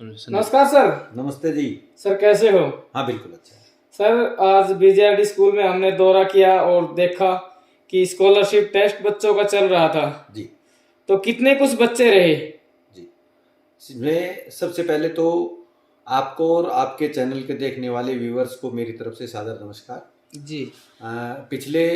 नमस्कार सर। नमस्ते जी। सर कैसे हो? हाँ बिल्कुल अच्छा है। सर आज बीजेआरडी स्कूल में हमने दौरा किया और देखा कि स्कॉलरशिप टेस्ट बच्चों का चल रहा था। जी तो कितने कुछ बच्चे रहे? जी, मैं सबसे पहले तो आपको और आपके चैनल के देखने वाले व्यूअर्स को मेरी तरफ से सादर नमस्कार जी पिछले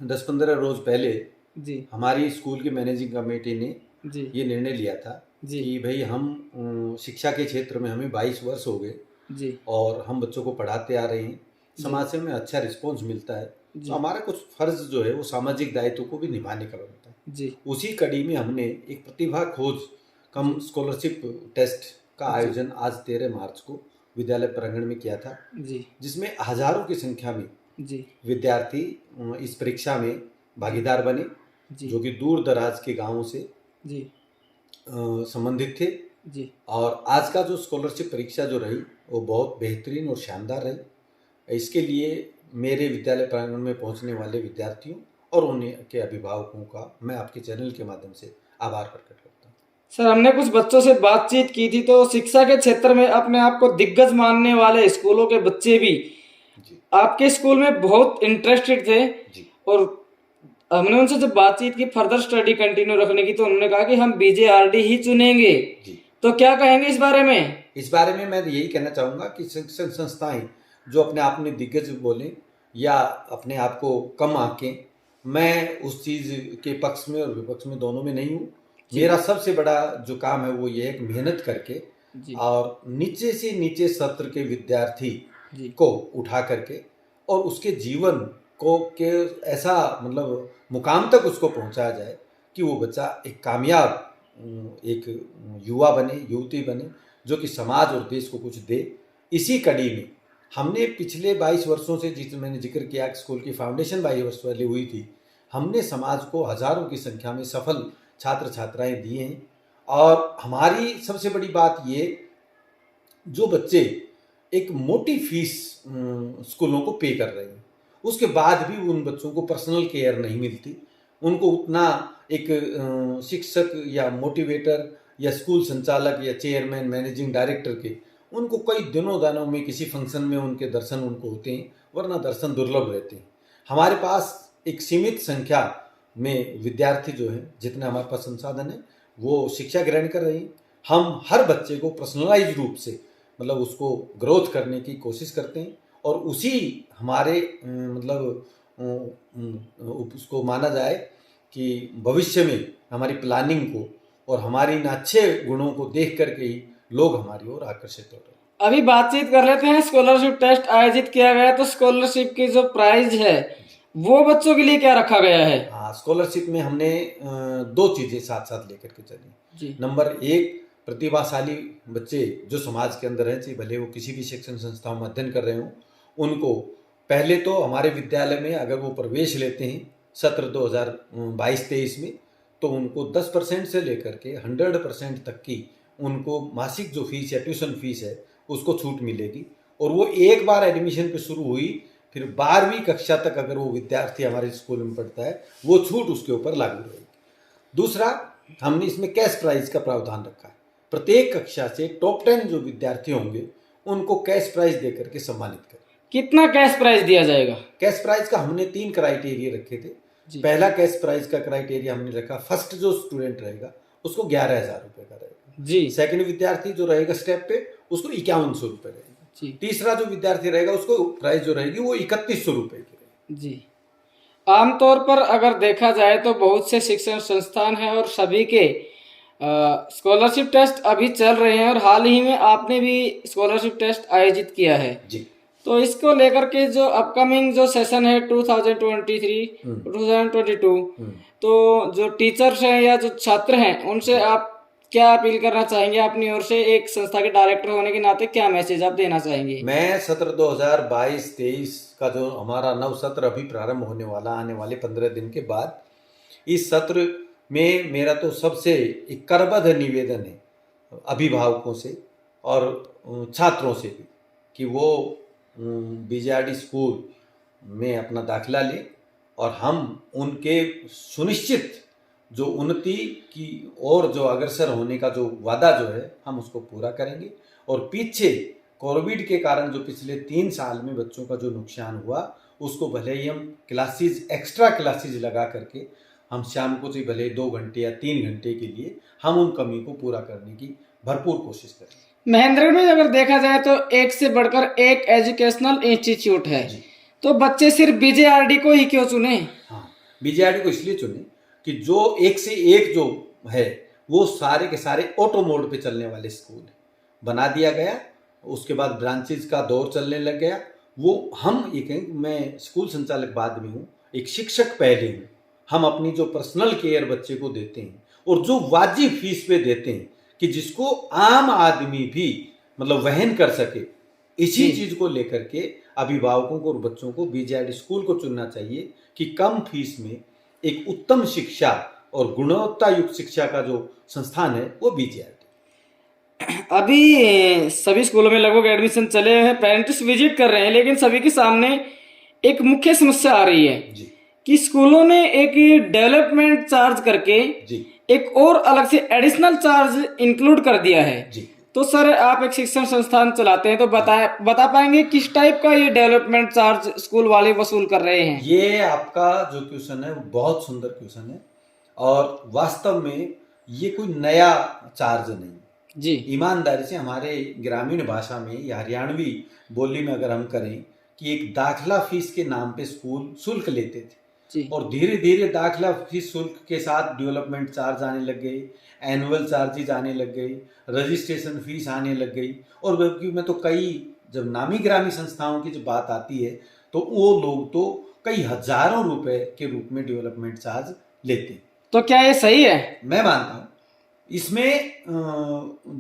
10-15 रोज पहले जी हमारी स्कूल की मैनेजिंग कमेटी ने जी ये निर्णय लिया था जी कि भाई हम शिक्षा के क्षेत्र में हमें 22 वर्ष हो गए जी और हम बच्चों को पढ़ाते आ रहे हैं। समाज से हमें अच्छा रिस्पॉन्स मिलता है, तो हमारा कुछ फर्ज जो है वो सामाजिक दायित्व को भी निभाने का बनता है। जी उसी कड़ी में हमने एक प्रतिभा खोज कम स्कॉलरशिप टेस्ट का आयोजन आज 13 मार्च को विद्यालय प्रांगण में किया था, जी जिसमें हजारों की संख्या में जी विद्यार्थी इस परीक्षा में भागीदार बने, जी जो कि दूर दराज के गांवों से जी संबंधित थे। जी और आज का जो स्कॉलरशिप परीक्षा जो रही वो बहुत बेहतरीन और शानदार रही। इसके लिए मेरे विद्यालय प्रांगण में पहुंचने वाले विद्यार्थियों और उनके अभिभावकों का मैं आपके चैनल के माध्यम से आभार प्रकट करता हूँ। सर हमने कुछ बच्चों से बातचीत की थी, तो शिक्षा के क्षेत्र में अपने आप को दिग्गज मानने वाले स्कूलों के बच्चे भी जी आपके स्कूल में बहुत इंटरेस्टेड थे। जी और हमने उनसे जब बातचीत की फर्दर स्टडी कंटिन्यू रखने की, तो उन्होंने कहा कि हम बीजेआरडी ही चुनेंगे। जी तो क्या कहेंगे इस बारे में? इस बारे में मैं यही कहना चाहूँगा कि शिक्षण संस्थाएं जो अपने आप में दिग्गज बोलें या अपने आप को कम आंकें, मैं उस चीज़ के पक्ष में और विपक्ष में दोनों में नहीं हूँ। मेरा सबसे बड़ा जो काम है वो ये है कि मेहनत करके जी और नीचे से नीचे सत्र के विद्यार्थी जी को उठा करके और उसके जीवन को के ऐसा मतलब मुकाम तक उसको पहुंचाया जाए कि वो बच्चा एक कामयाब एक युवा बने, युवती बने, जो कि समाज और देश को कुछ दे। इसी कड़ी में हमने पिछले 22 वर्षों से, जिस मैंने जिक्र किया कि स्कूल की फाउंडेशन 22 वर्ष पहले हुई थी, हमने समाज को हजारों की संख्या में सफल छात्र छात्राएं दिए हैं। और हमारी सबसे बड़ी बात ये, जो बच्चे एक मोटी फीस स्कूलों को पे कर रहे हैं, उसके बाद भी उन बच्चों को पर्सनल केयर नहीं मिलती, उनको उतना एक शिक्षक या मोटिवेटर या स्कूल संचालक या चेयरमैन मैनेजिंग डायरेक्टर के उनको कई दिनों दानों में किसी फंक्शन में उनके दर्शन उनको होते हैं, वरना दर्शन दुर्लभ रहते हैं। हमारे पास एक सीमित संख्या में विद्यार्थी जो हैं, जितने हमारे पास संसाधन है वो शिक्षा ग्रहण कर रहे हैं। हम हर बच्चे को पर्सनलाइज रूप से मतलब उसको ग्रोथ करने की कोशिश करते हैं और उसी हमारे उसको माना जाए कि भविष्य में हमारी प्लानिंग को और हमारी इन अच्छे गुणों को देख करके ही लोग हमारी ओर आकर्षित हो रहे हैं। अभी बातचीत कर लेते हैं। स्कॉलरशिप टेस्ट आयोजित किया गया, तो स्कॉलरशिप की जो प्राइज है वो बच्चों के लिए क्या रखा गया है? हाँ, स्कॉलरशिप में हमने दो चीजें साथ साथ लेकर के चली। नंबर एक, प्रतिभाशाली बच्चे जो समाज के अंदर हैं, चाहे भले वो किसी भी शिक्षण संस्थाओं में अध्ययन कर रहे हों, उनको पहले तो हमारे विद्यालय में अगर वो प्रवेश लेते हैं सत्र 2022-23 में, तो उनको 10% से लेकर के 100% तक की उनको मासिक जो फीस या ट्यूशन फीस है उसको छूट मिलेगी। और वो एक बार एडमिशन पे शुरू हुई, फिर 12वीं कक्षा तक अगर वो विद्यार्थी हमारे स्कूल में पढ़ता है, वो छूट उसके ऊपर लागू रहेगी। दूसरा, हमने इसमें कैश प्राइज का प्रावधान रखा है। प्रत्येक कक्षा से टॉप 10 जो विद्यार्थी होंगे उनको कैश प्राइज देकर के सम्मानित करें। कितना कैश प्राइज दिया जाएगा? कैश प्राइज का हमने 3 क्राइटेरिया रखे थे। पहला कैश प्राइज का क्राइटेरिया हमने रखा, फर्स्ट जो स्टूडेंट रहेगा उसको 11,000 रुपये का रहेगा जी। सेकंड विद्यार्थी जो रहेगा स्टेप पे उसको 5100 रुपये रहेगा जी। तीसरा जो विद्यार्थी रहेगा उसको प्राइस जो रहेगी वो 3100 रुपये की रहेगी जी। आमतौर पर अगर देखा जाए तो बहुत से शिक्षण संस्थान हैं और सभी के स्कॉलरशिप टेस्ट अभी चल रहे हैं, और हाल ही में आपने भी स्कॉलरशिप टेस्ट आयोजित किया है जी। तो इसको लेकर के जो अपकमिंग जो सेशन है 2023 2022, तो जो टीचर्स हैं या जो छात्र हैं उनसे आप क्या अपील करना चाहेंगे? अपनी ओर से एक संस्था के डायरेक्टर होने के नाते क्या मैसेज आप देना चाहेंगे? मैं सत्र 2022-23 का जो हमारा नव सत्र अभी प्रारंभ होने वाला, आने वाले 15 दिन के बाद, इस सत्र में मेरा तो सबसे एक करबद्ध निवेदन है अभिभावकों से और छात्रों से भी कि वो बीजेआरडी स्कूल में अपना दाखिला लें और हम उनके सुनिश्चित जो उन्नति की और जो अग्रसर होने का जो वादा जो है हम उसको पूरा करेंगे। और पीछे कोविड के कारण जो पिछले 3 साल में बच्चों का जो नुकसान हुआ उसको भले ही हम क्लासेस एक्स्ट्रा क्लासेस लगा करके हम शाम को से भले 2 घंटे या 3 घंटे के लिए हम उन कमी को पूरा करने की भरपूर कोशिश करें। महेंद्रगढ़ में अगर देखा जाए तो एक से बढ़कर एक एजुकेशनल इंस्टीट्यूट है, तो बच्चे सिर्फ बीजेआरडी को ही क्यों चुने? हाँ, बीजेआरडी को इसलिए चुने कि जो एक से एक जो है वो सारे के सारे ऑटो मोड पे चलने वाले स्कूल बना दिया गया। उसके बाद ब्रांचेज का दौर चलने लग गया। वो हम ये कहें, मैं स्कूल संचालक बाद में हूँ, एक शिक्षक पहले हूँ। हम अपनी जो पर्सनल केयर बच्चे को देते हैं और जो वाजिब फीस पे देते हैं कि जिसको आम आदमी भी मतलब वहन कर सके, इसी चीज को लेकर के अभिभावकों को और बच्चों को बीजेआरडी स्कूल को चुनना चाहिए कि कम फीस में एक उत्तम शिक्षा और गुणवत्ता युक्त शिक्षा का जो संस्थान है वो बीजेआरडी। अभी सभी स्कूलों में लगभग एडमिशन चले हैं, पेरेंट्स विजिट कर रहे हैं, लेकिन सभी के सामने एक मुख्य समस्या आ रही है जी कि स्कूलों ने एक डेवलपमेंट चार्ज करके जी एक और अलग से एडिशनल चार्ज इंक्लूड कर दिया है। जी तो सर, आप एक शिक्षण संस्थान चलाते हैं, तो बता पाएंगे किस टाइप का ये डेवलपमेंट चार्ज स्कूल वाले वसूल कर रहे हैं? ये आपका जो क्वेश्चन है वो बहुत सुंदर क्वेश्चन है और वास्तव में ये कोई नया चार्ज नहीं जी। ईमानदारी से हमारे ग्रामीण भाषा में या हरियाणवी बोली में अगर हम करें कि एक दाखला फीस के नाम पे स्कूल शुल्क लेते थे जी। और धीरे धीरे दाखला फीस शुल्क के साथ डेवलपमेंट चार्ज आने लग गए, एनुअल चार्जेज आने लग गई, रजिस्ट्रेशन फीस आने लग गई। और बल्कि मैं तो कई जब नामी ग्रामी संस्थाओं की जब बात आती है तो वो लोग तो कई हजारों रुपए के रूप में डेवलपमेंट चार्ज लेते हैं। तो क्या ये सही है? मैं मानता हूँ इसमें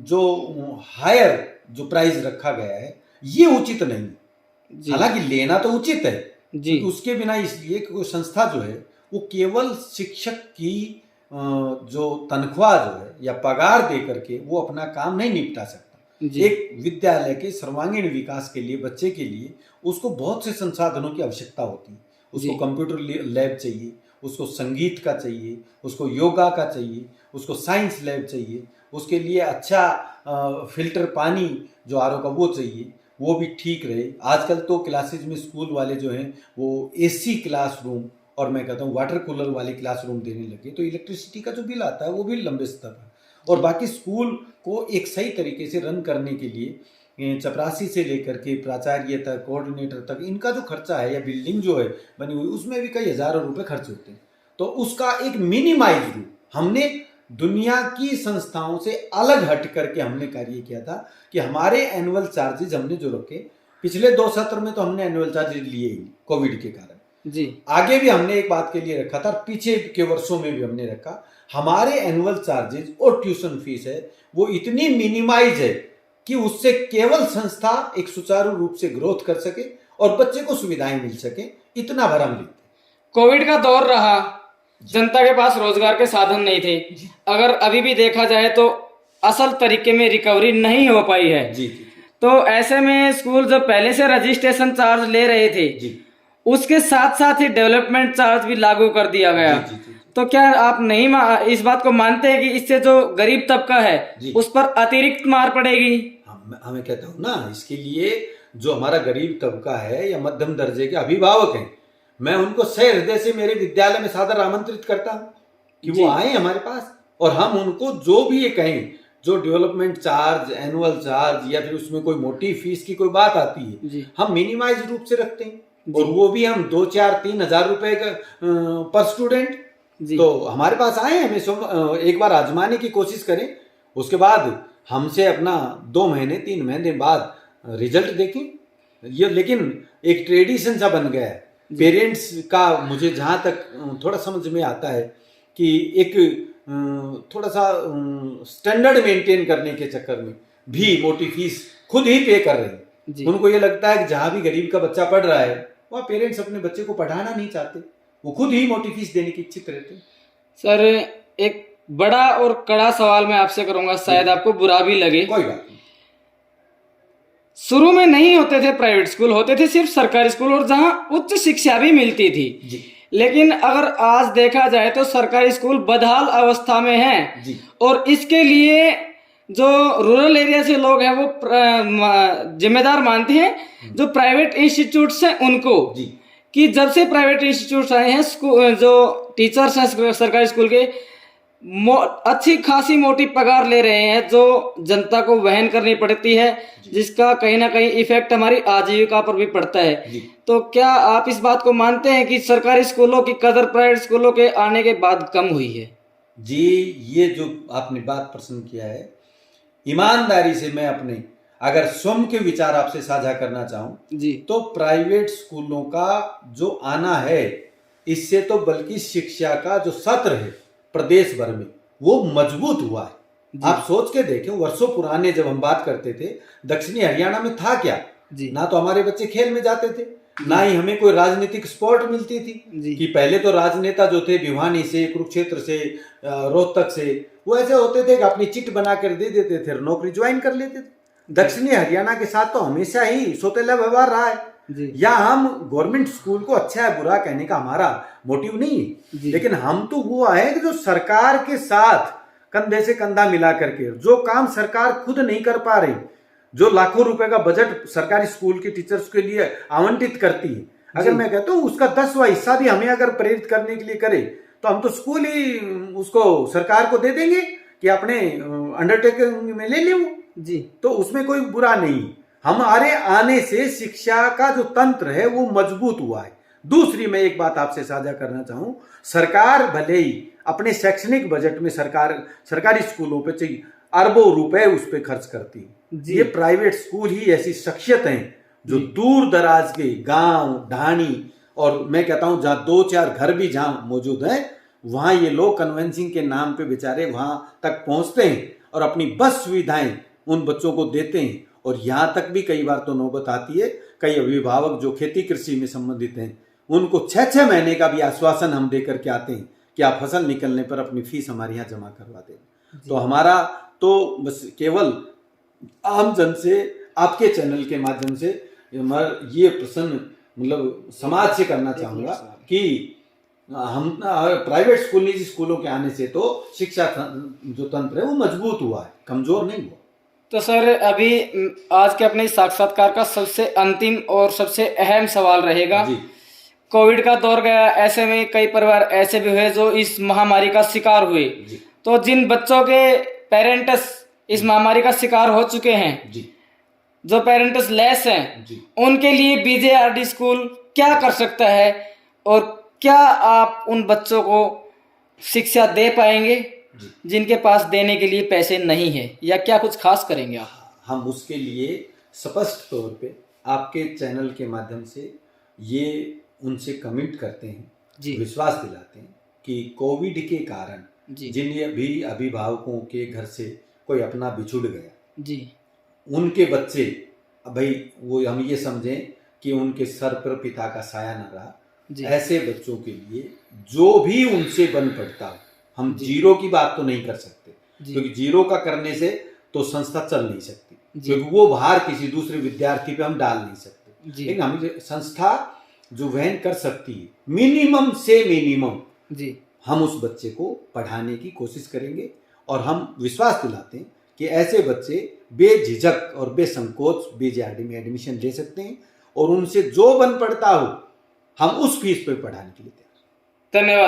जो हायर जो प्राइस रखा गया है ये उचित नहीं। हालांकि लेना तो उचित है जी, उसके बिना इसलिए कि कोई संस्था जो है वो केवल शिक्षक की जो तनख्वाह जो है या पगार दे करके वो अपना काम नहीं निपटा सकता। एक विद्यालय के सर्वांगीण विकास के लिए बच्चे के लिए उसको बहुत से संसाधनों की आवश्यकता होती है। उसको कंप्यूटर लैब चाहिए, उसको संगीत का चाहिए, उसको योगा का चाहिए, उसको साइंस लैब चाहिए, उसके लिए अच्छा फिल्टर पानी जो आरओ का वो चाहिए, वो भी ठीक रहे। आजकल तो क्लासेज में स्कूल वाले जो हैं वो एसी क्लासरूम और मैं कहता हूँ वाटर कूलर वाले क्लासरूम देने लगे, तो इलेक्ट्रिसिटी का जो बिल आता है वो भी लंबे स्तर पर। और बाकी स्कूल को एक सही तरीके से रन करने के लिए चपरासी से लेकर के प्राचार्य तक, कोऑर्डिनेटर तक, इनका जो खर्चा है या बिल्डिंग जो है बनी हुई उसमें भी कई हजारों रुपए खर्च होते हैं। तो उसका एक मिनिमाइज रूप हमने दुनिया की संस्थाओं से अलग हट करके हमने कार्य किया था कि हमारे एनुअल चार्जेज हमने जो रखे, पिछले 2 सत्र में तो हमने एनुअल चार्जेज लिए ही कोविड के कारण जी, आगे भी हमने एक बात के लिए रखा था, पीछे के वर्षों में भी हमने रखा। हमारे एनुअल चार्जेज और ट्यूशन फीस है वो इतनी मिनिमाइज है कि उससे केवल संस्था एक सुचारू रूप से ग्रोथ कर सके और बच्चे को सुविधाएं मिल सके, इतना भर हम लेते। कोविड का दौर रहा, जनता के पास रोजगार के साधन नहीं थे। अगर अभी भी देखा जाए तो असल तरीके में रिकवरी नहीं हो पाई है जी। तो ऐसे में स्कूल जब पहले से रजिस्ट्रेशन चार्ज ले रहे थे जी, उसके साथ साथ ही डेवलपमेंट चार्ज भी लागू कर दिया गया जी। तो क्या आप नहीं इस बात को मानते हैं कि इससे जो गरीब तबका है उस पर अतिरिक्त मार पड़ेगी? हमें कहता हूँ ना, इसके लिए जो हमारा गरीब तबका है या मध्यम दर्जे के अभिभावक हैं, मैं उनको सह हृदय से मेरे विद्यालय में सादर आमंत्रित करता हूँ कि वो आए हमारे पास और हम उनको जो भी ये कहें, जो डेवलपमेंट चार्ज, एनुअल चार्ज या फिर उसमें कोई मोटी फीस की कोई बात आती है, हम मिनिमाइज रूप से रखते हैं और वो भी हम 2, 4, 3 हजार रुपए पर स्टूडेंट। तो हमारे पास आए, हमें एक बार आजमाने की कोशिश करें, उसके बाद हमसे अपना 2 महीने 3 महीने बाद रिजल्ट देखें। ये लेकिन एक ट्रेडिशन सा बन गया है पेरेंट्स का, मुझे जहाँ तक थोड़ा समझ में आता है कि एक थोड़ा सा स्टैंडर्ड मेंटेन करने के चक्कर में भी मोटी फीस खुद ही पे कर रहे हैं। उनको ये लगता है कि जहाँ भी गरीब का बच्चा पढ़ रहा है वहाँ पेरेंट्स अपने बच्चे को पढ़ाना नहीं चाहते, वो खुद ही मोटी फीस देने की इच्छित रहते हैं। सर, एक बड़ा और कड़ा सवाल मैं आपसे करूंगा, शायद आपको बुरा भी लगे। कोई बात नहीं। शुरू में नहीं होते थे प्राइवेट स्कूल, होते थे सिर्फ सरकारी स्कूल और जहां उच्च शिक्षा भी मिलती थी जी। लेकिन अगर आज देखा जाए तो सरकारी स्कूल बदहाल अवस्था में हैं जी और इसके लिए जो रूरल एरिया से लोग हैं वो जिम्मेदार मानते हैं जो प्राइवेट इंस्टीट्यूट्स हैं उनको, जी कि जब से प्राइवेट इंस्टीट्यूट्स आए हैं जो टीचर्स हैं सरकारी स्कूल के अच्छी खासी मोटी पगार ले रहे हैं जो जनता को वहन करनी पड़ती है, जिसका कहीं ना कहीं इफेक्ट हमारी आजीविका पर भी पड़ता है। जी तो क्या आप इस बात को मानते हैं कि सरकारी स्कूलों की कदर प्राइवेट स्कूलों के आने के बाद कम हुई है? जी, ये जो आपने बात प्रश्न किया है, ईमानदारी से मैं अपने अगर स्वयं के विचार आपसे साझा करना चाहूं जी तो प्राइवेट स्कूलों का जो आना है, इससे तो बल्कि शिक्षा का जो सत्र है प्रदेश भर में वो मजबूत हुआ है। आप सोच के देखें, वर्षों पुराने जब हम बात करते थे, दक्षिणी हरियाणा में था क्या? जी ना तो हमारे बच्चे खेल में जाते थे, ना ही हमें कोई राजनीतिक स्पोर्ट मिलती थी। जी कि पहले तो राजनेता जो थे भिवानी से, कुरुक्षेत्र से, रोहतक से, वो ऐसे होते थे कि अपनी चिट बना कर दे देते थे, नौकरी ज्वाइन कर लेते थे। दक्षिणी हरियाणा के साथ तो हमेशा ही सौतेला व्यवहार रहा है। जी या हम गवर्नमेंट स्कूल को अच्छा है बुरा कहने का हमारा मोटिव नहीं है, जी लेकिन हम तो वो है कि जो सरकार के साथ कंधे से कंधा मिला करके जो काम सरकार खुद नहीं कर पा रही, जो लाखों रुपए का बजट सरकारी स्कूल के टीचर्स के लिए आवंटित करती है, अगर मैं कहता हूँ उसका 10वां हिस्सा भी हमें अगर प्रेरित करने के लिए करे तो हम तो स्कूल ही उसको सरकार को दे देंगे कि अपने अंडरटेकिंग में ले ले वो। जी तो उसमें कोई बुरा नहीं। हमारे आने से शिक्षा का जो तंत्र है वो मजबूत हुआ है। दूसरी मैं एक बात आपसे साझा करना चाहूं, सरकार भले ही अपने शैक्षणिक बजट में सरकारी स्कूलों पे चाहिए अरबों रुपए उस पर खर्च करती है। ये प्राइवेट स्कूल ही ऐसी शख्सियत हैं जो दूर दराज के गांव ढाणी और मैं कहता हूं जहां 2-4 घर भी जहां मौजूद हैं, वहां ये लोग कन्वेंसिंग के नाम पे बेचारे वहां तक पहुंचते हैं और अपनी बस सुविधाएं उन बच्चों को देते हैं। और यहाँ तक भी कई बार तो नौबत आती है, कई अभिभावक जो खेती कृषि में संबंधित हैं उनको 6-6 महीने का भी आश्वासन हम दे करके आते हैं कि आप फसल निकलने पर अपनी फीस हमारे यहाँ जमा करवा दें। तो हमारा तो बस केवल आम जन से आपके चैनल के माध्यम से ये प्रश्न मतलब समाज से करना चाहूंगा कि हम प्राइवेट स्कूल निजी स्कूलों के आने से तो शिक्षा जो तंत्र है वो मजबूत हुआ है, कमजोर नहीं हुआ। तो सर अभी आज के अपने साक्षात्कार का सबसे अंतिम और सबसे अहम सवाल रहेगा। जी कोविड का दौर गया, ऐसे में कई परिवार ऐसे भी हुए जो इस महामारी का शिकार हुए। जी तो जिन बच्चों के पेरेंट्स इस महामारी का शिकार हो चुके हैं, जी जो पेरेंट्स लेस हैं, जी उनके लिए बीजेआरडी स्कूल क्या कर सकता है और क्या आप उन बच्चों को शिक्षा दे पाएंगे जिनके पास देने के लिए पैसे नहीं है, या क्या कुछ खास करेंगे आप? हम उसके लिए स्पष्ट तौर पे आपके चैनल के माध्यम से ये उनसे कमिट करते हैं, जी विश्वास दिलाते हैं कि कोविड के कारण जी जिन भी अभिभावकों के घर से कोई अपना बिछुड़ गया, जी उनके बच्चे भाई वो हम ये समझें कि उनके सर पर पिता का साया न रहा, ऐसे बच्चों के लिए जो भी उनसे बन पड़ता हो, हम जीरो की बात तो नहीं कर सकते क्योंकि जीरो का करने से तो संस्था चल नहीं सकती, क्योंकि वो भार किसी दूसरे विद्यार्थी पे हम डाल नहीं सकते। लेकिन हम संस्था जो वहन कर सकती है मिनिमम से मिनिमम, हम उस बच्चे को पढ़ाने की कोशिश करेंगे और हम विश्वास दिलाते हैं कि ऐसे बच्चे बेझिझक और बेसंकोच बीजेआरडी में एडमिशन ले सकते हैं और उनसे जो बन पड़ता हो हम उस फीस पर पढ़ाने के लिए तैयार। धन्यवाद।